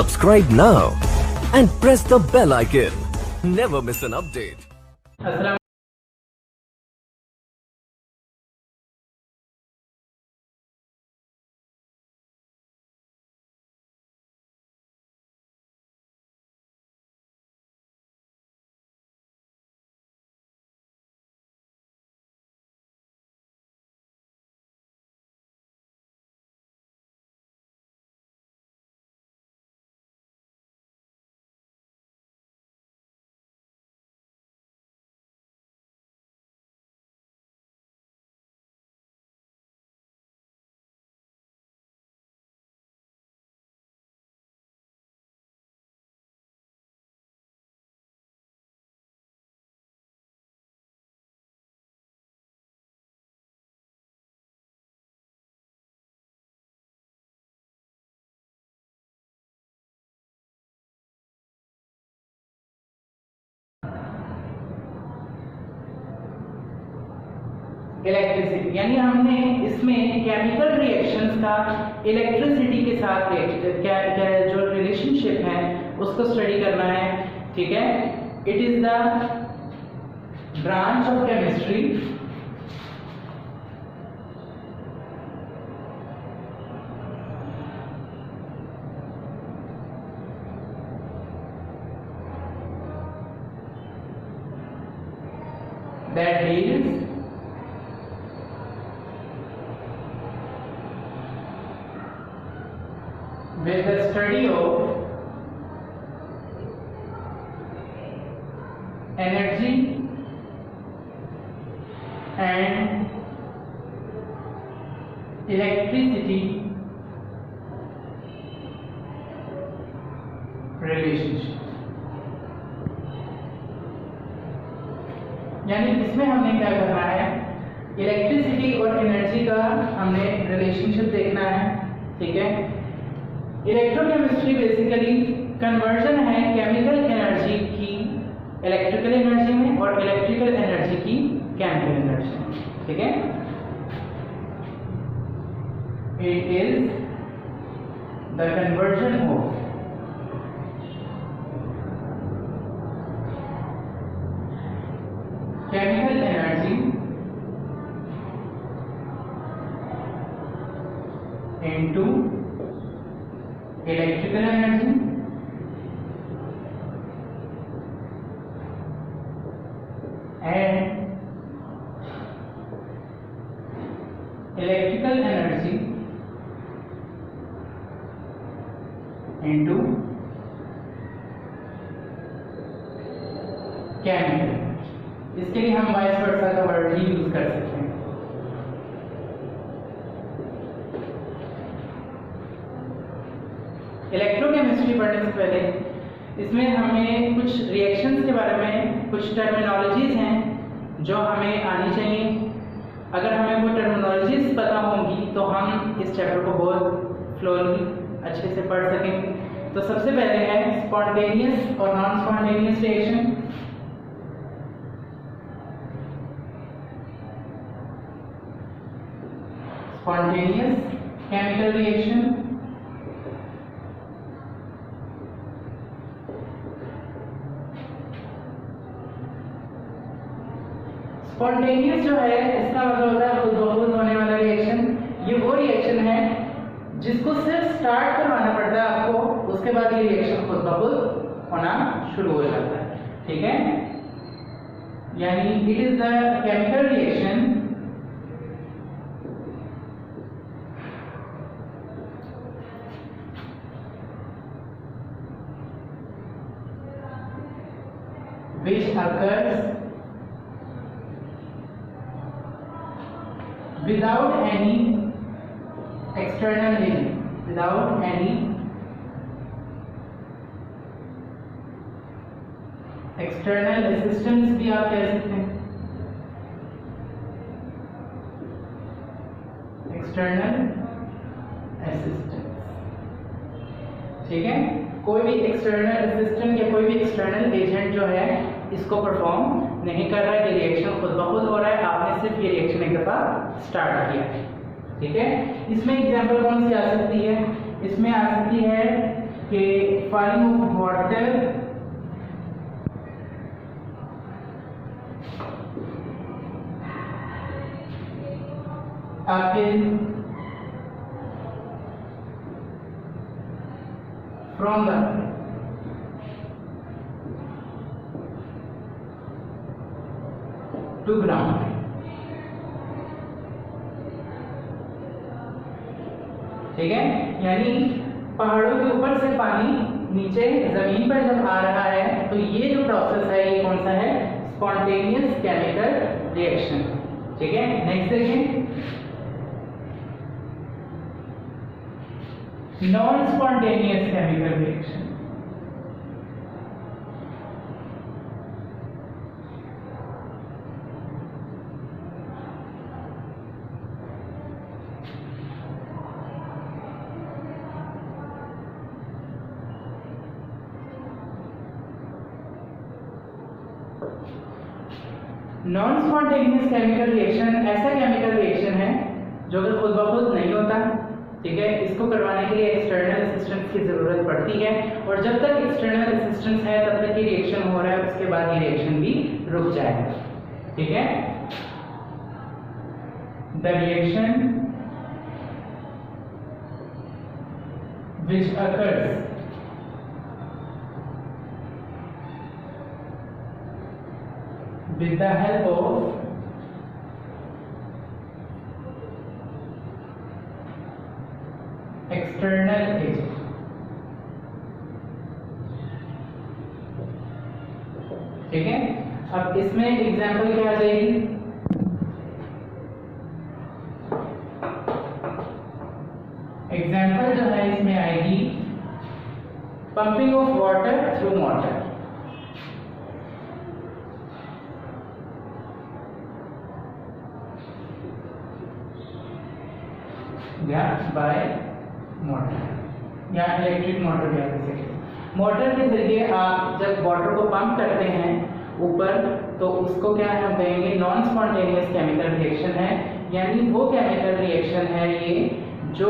Subscribe now and press the bell icon. Never miss an update. Electricity यानी हमने इसमें chemical reactions का electricity के साथ जो रिलेशनशिप है उसको स्टडी करना है। ठीक है, it is the branch of chemistry that deals with the study of energy and electricity relationship। यानी इसमें हमने क्या करना है, इलेक्ट्रिसिटी और एनर्जी का हमने रिलेशनशिप देखना है। ठीक है, इलेक्ट्रोकेमिस्ट्री बेसिकली कन्वर्जन है केमिकल एनर्जी की इलेक्ट्रिकल एनर्जी में और इलेक्ट्रिकल एनर्जी की केमिकल एनर्जी में। ठीक है, it is the conversion of chemical energy into electrical energy and electrical energy into chemical। इसके लिए हम वाइस वर्सा का वर्ड भी यूज कर सकते हैं। इलेक्ट्रोकेमिस्ट्री पढ़ने से पहले इसमें हमें कुछ रिएक्शंस के बारे में कुछ टर्मिनोलॉजीज हैं जो हमें आनी चाहिए। अगर हमें वो टर्मिनोलॉजीज पता होंगी तो हम इस चैप्टर को बहुत फ्लोली अच्छे से पढ़ सकेंगे। तो सबसे पहले है स्पॉन्टेनियस और non spontaneous reaction. Spontaneous chemical reaction, spontaneous जो है इसका मतलब होता है खुद ब खुद होने वाला रिएक्शन। ये वो रिएक्शन है जिसको सिर्फ स्टार्ट करवाना पड़ता है आपको, उसके बाद ये रिएक्शन खुद ब खुद होना शुरू हो जाता है। ठीक है, यानी it is the chemical reaction which occurs without any external agent, without any external assistance भी आप कह सकते हैं, external assistance। ठीक है, कोई भी एक्सटर्नल असिस्टेंट या कोई भी एक्सटर्नल एजेंट जो है इसको परफॉर्म नहीं कर रहा है, ये रिएक्शन खुद ब खुद हो रहा है। आपने सिर्फ ये रिएक्शन एक दफा स्टार्ट किया है। ठीक है, इसमें एग्जांपल कौन सी आ सकती है? इसमें आ सकती है कि falling of water uphill from the to ground. ठीक है, यानी पहाड़ों के ऊपर से पानी नीचे जमीन पर जब आ रहा है तो ये जो प्रोसेस है ये कौन सा है? Spontaneous chemical reaction. ठीक है, नेक्स्ट देखें, non spontaneous chemical reaction. Non spontaneous chemical reaction ऐसा केमिकल रिएक्शन है जो कि खुद ब खुद नहीं होता। ठीक है, इसको करवाने के लिए एक्सटर्नल असिस्टेंस की जरूरत पड़ती है, और जब तक एक्सटर्नल असिस्टेंस है तब तक ये रिएक्शन हो रहा है, उसके बाद ये रिएक्शन भी रुक जाएगा। ठीक है, the reaction which occurs with the help of external agent। ठीक है, अब इसमें एग्जांपल क्या आ जाएगी? एग्जांपल जो है इसमें आएगी pumping of water through motor. By motor या इलेक्ट्रिक मोटर भी आप कह सकते हैं। मोटर के जरिए आप जब वाटर को पंप करते हैं ऊपर तो उसको क्या हम कहेंगे? नॉन स्पॉन्टेनियस केमिकल रिएक्शन है, यानी वो केमिकल रिएक्शन है ये जो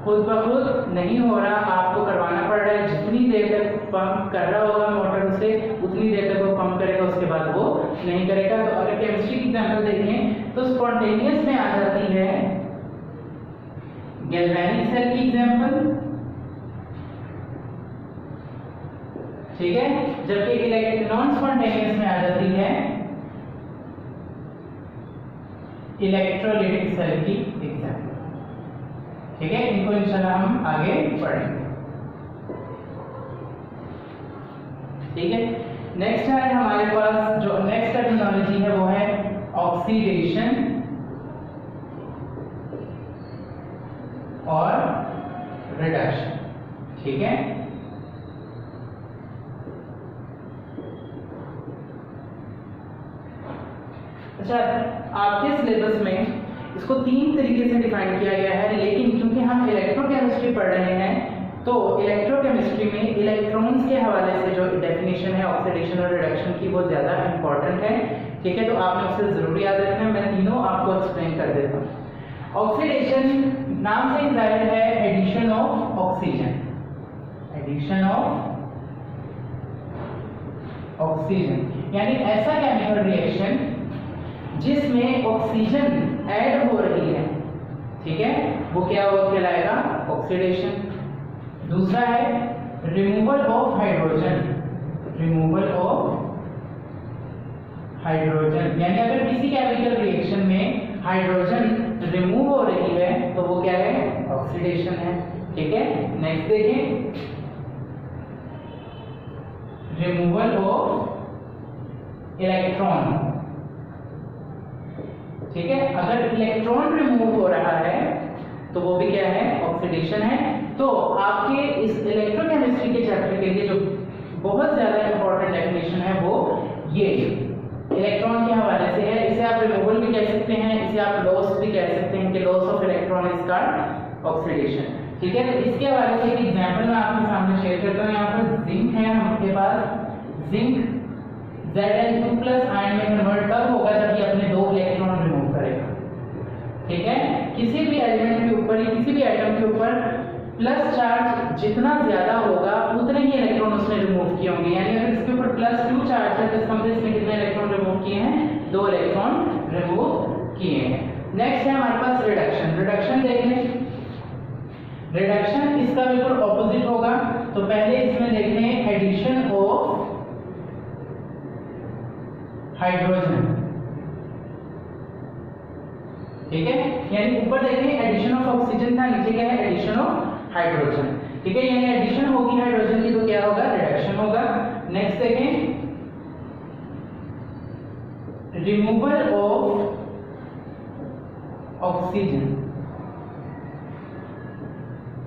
खुद ब खुद नहीं हो रहा, आपको करवाना पड़ रहा है। जितनी देर तक पंप कर रहा होगा मोटर से उतनी देर तक वो पंप करेगा, उसके बाद वो नहीं करेगा। तो अगर केमिस्ट्री की एग्जाम्पल देखें तो स्पॉन्टेनियस में आ जाती है गैल्वेनिक सेल की एग्जांपल। ठीक है, जबकि नॉन स्पॉन्टेनियस में आ जाती है इलेक्ट्रोलाइटिक सेल की एग्जांपल। ठीक है, इनको इंशाल्लाह हम आगे पढ़ेंगे। ठीक है, नेक्स्ट है हमारे पास जो नेक्स्ट टर्मिनोलॉजी है वो है ऑक्सीडेशन और रिडक्शन। ठीक है, अच्छा, आपके सिलेबस में इसको 3 तरीके से डिफाइन किया गया है, लेकिन क्योंकि हम इलेक्ट्रोकेमिस्ट्री पढ़ रहे हैं तो इलेक्ट्रोकेमिस्ट्री में इलेक्ट्रॉन्स के हवाले से जो डेफिनेशन है ऑक्सीडेशन और रिडक्शन की वो ज्यादा इंपॉर्टेंट है। ठीक है, तो आपने उसे जरूर याद रखना है। मैं तीनों आपको एक्सप्लेन कर देता हूँ। ऑक्सीडेशन नाम से जाहिर है addition of oxygen, addition of oxygen, यानी ऐसा केमिकल रिएक्शन जिसमें ऑक्सीजन ऐड हो रही है। ठीक है, वो क्या कहलाएगा? ऑक्सीडेशन। दूसरा है removal of hydrogen, removal of hydrogen, यानी अगर किसी केमिकल रिएक्शन में हाइड्रोजन रिमूव हो रही है तो वो क्या है? ऑक्सीडेशन है। ठीक है, नेक्स्ट देखें, रिमूवल ऑफ इलेक्ट्रॉन। ठीक है, अगर इलेक्ट्रॉन रिमूव हो रहा है तो वो भी क्या है? ऑक्सीडेशन है। तो आपके इस इलेक्ट्रोकेमिस्ट्री के चैप्टर के लिए जो बहुत ज्यादा इंपॉर्टेंट डेफिनेशन है वो ये इलेक्ट्रॉन के हवाले से है। इसे आप रिमूवल भी कह सकते हैं, इसे आप लॉस भी कह सकते हैं कि loss of electron is called oxidation. ठीक है, तो इसके हवाले से एक एग्जांपल मैं आपके सामने शेयर करता हूँ। यहाँ पर जिंक है हमारे पास, जिंक Zn2+ आयन में कन्वर्ट तब होगा जब ये अपने 2 इलेक्ट्रॉन रिमूव करेगा। ठीक है, किसी भी एलिमेंट के ऊपर, किसी भी एटम के ऊपर प्लस चार्ज जितना ज्यादा होगा उतने ही इलेक्ट्रॉन उसने रिमूव किए होंगे। यानी अगर इसके ऊपर +2 चार्ज है तो इसका मतलब इसने कितने इलेक्ट्रॉन रिमूव किए हैं? 2 इलेक्ट्रॉन रिमूव किए हैं। नेक्स्ट है हमारे पास रिडक्शन। रिडक्शन देख लें। रिडक्शन इसका बिल्कुल ऑपोजिट होगा। तो पहले इसमें देख लें एडिशन ऑफ हाइड्रोजन, ठीक है। यानी ऊपर देखें एडिशन ऑफ ऑक्सीजन था, नीचे क्या है? एडिशन ऑफ हाइड्रोजन, ठीक है। यानी एडिशन होगी हाइड्रोजन की तो क्या होगा? रिडक्शन होगा। नेक्स्ट देखें रिमूवल ऑफ ऑक्सीजन,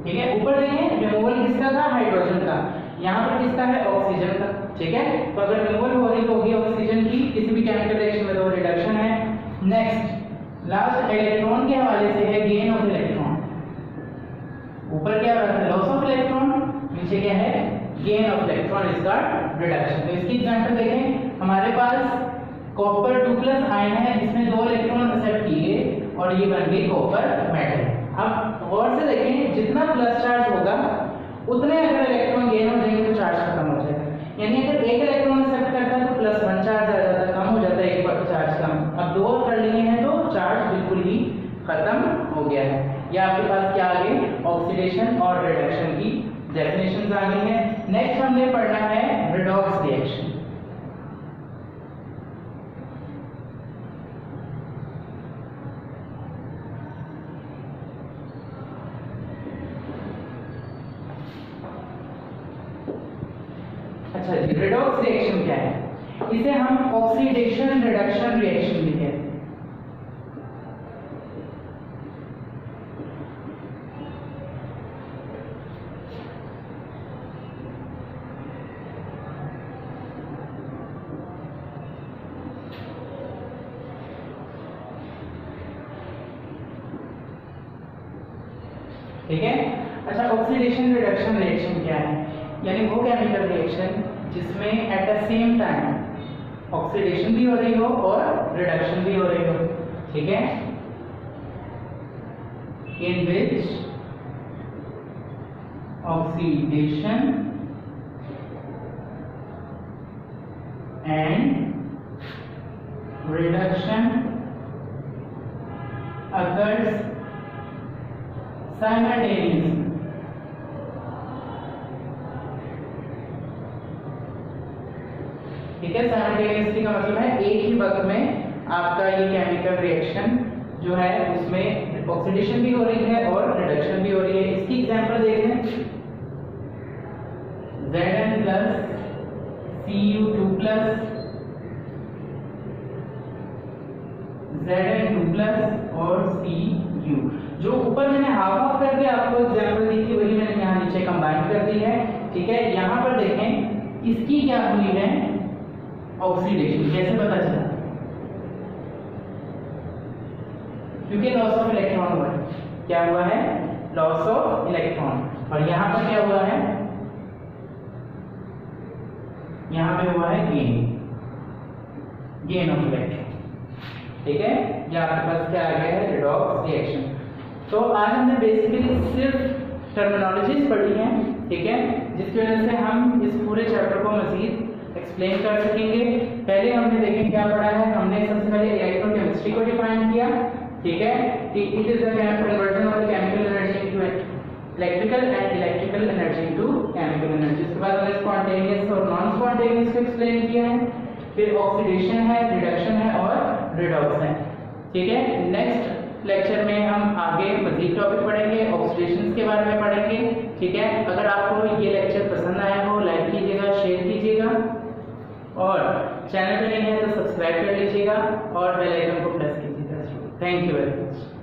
ठीक है। ऊपर देखें रिमूवल किसका था? हाइड्रोजन का। यहाँ पर किसका है? ऑक्सीजन का, ठीक है। तो अगर रिमूवल हो रही होगी ऑक्सीजन की किसी भी केमिकल रिएक्शन में तो रिडक्शन है। नेक्स्ट लास्ट इलेक्ट्रॉन के हवाले से है गेन ऑफ इलेक्ट्रॉन। ऊपर क्या रखा है? लॉस ऑफ इलेक्ट्रॉन, नीचे क्या है? Gain of electron is called reduction. तो इसकी एग्जांपल देखें। हमारे पास कॉपर 2+ आयन है, इसमें 2 इलेक्ट्रॉन एक्सेप्ट किए और ये बन गई कॉपर मेटल। अब गौर से देखें जितना प्लस चार्ज होगा उतने अगर इलेक्ट्रॉन गेन हो जाएंगे तो चार्ज खत्म हो जाएगा। यानी अगर 1 इलेक्ट्रॉन एक्सेप्ट करता है तो +1 चार्ज आ जाता है, कम हो जाता है 1 चार्ज कम। अब 2 कर लिए हैं तो चार्ज बिल्कुल ही खत्म हो गया है। या आपके पास क्या आ गए? ऑक्सीडेशन और रिडक्शन की डेफिनेशंस आ गई हैं। नेक्स्ट हमने पढ़ना है रिडॉक्स रिएक्शन। अच्छा जी, रिडॉक्स रिएक्शन क्या है? इसे हम ऑक्सीडेशन रिडक्शन रिएक्शन भी कहते हैं। ठीक है। अच्छा, ऑक्सीडेशन रिडक्शन रिएक्शन क्या है? यानी वो केमिकल रिएक्शन जिसमें at the same time oxidation भी हो रही हो और रिडक्शन भी हो रही हो, ठीक है। In which oxidation and reduction occurs simultaneously, ठीक है। साइमल्टेनियसली का मतलब है एक ही वक्त में आपका ये केमिकल रिएक्शन जो है उसमें ऑक्सीडेशन भी हो रही है और रिडक्शन भी हो रही है। इसकी एग्जांपल देख लें। Zn plus Cu2 plus Zn2 plus और Cu। जो ऊपर मैंने हाफ ऑफ करके आपको एग्जांपल दी थी वही मैंने यहाँ नीचे कंबाइन कर दी है, ठीक है। यहाँ पर देखें इसकी क्या हुई है? ऑक्सीडेशन। कैसे पता चला? क्योंकि लॉस ऑफ इलेक्ट्रॉन हुआ है। क्या हुआ है? Loss of electron. और यहाँ पर क्या हुआ है? यहाँ पे हुआ है गेन ऑफ इलेक्ट्रॉन, ठीक है। ये आपके पास क्या आ गया है? Redox reaction. तो आज हमने बेसिकली सिर्फ टर्मिनोलॉजीज पढ़ी हैं, ठीक है, जिसकी वजह से हम इस पूरे चैप्टर को मजीद एक्सप्लेन कर सकेंगे। पहले हमने देखें क्या पढ़ा है। हमने सबसे पहले इलेक्ट्रोकेमिस्ट्री को डिफाइन किया, ठीक है। It is the conversion of the chemical energy into electrical and electrical energy into chemical energy. उसके बाद हमने स्पॉन्टेनियस और नॉन स्पॉन्टेनियस को एक्सप्लेन किया है। फिर ऑक्सीडेशन है, रिडक्शन है और रिडॉक्स है, ठीक है। नेक्स्ट लेक्चर में हम आगे मजीद टॉपिक पढ़ेंगे, ऑक्सीडेशन के बारे में पढ़ेंगे, ठीक है। अगर आपको ये लेक्चर पसंद आया हो लाइक कीजिएगा, शेयर कीजिएगा और चैनल पे नहीं है तो सब्सक्राइब कर लीजिएगा और बेल आइकन को प्रेस कीजिएगा। Thank you very much.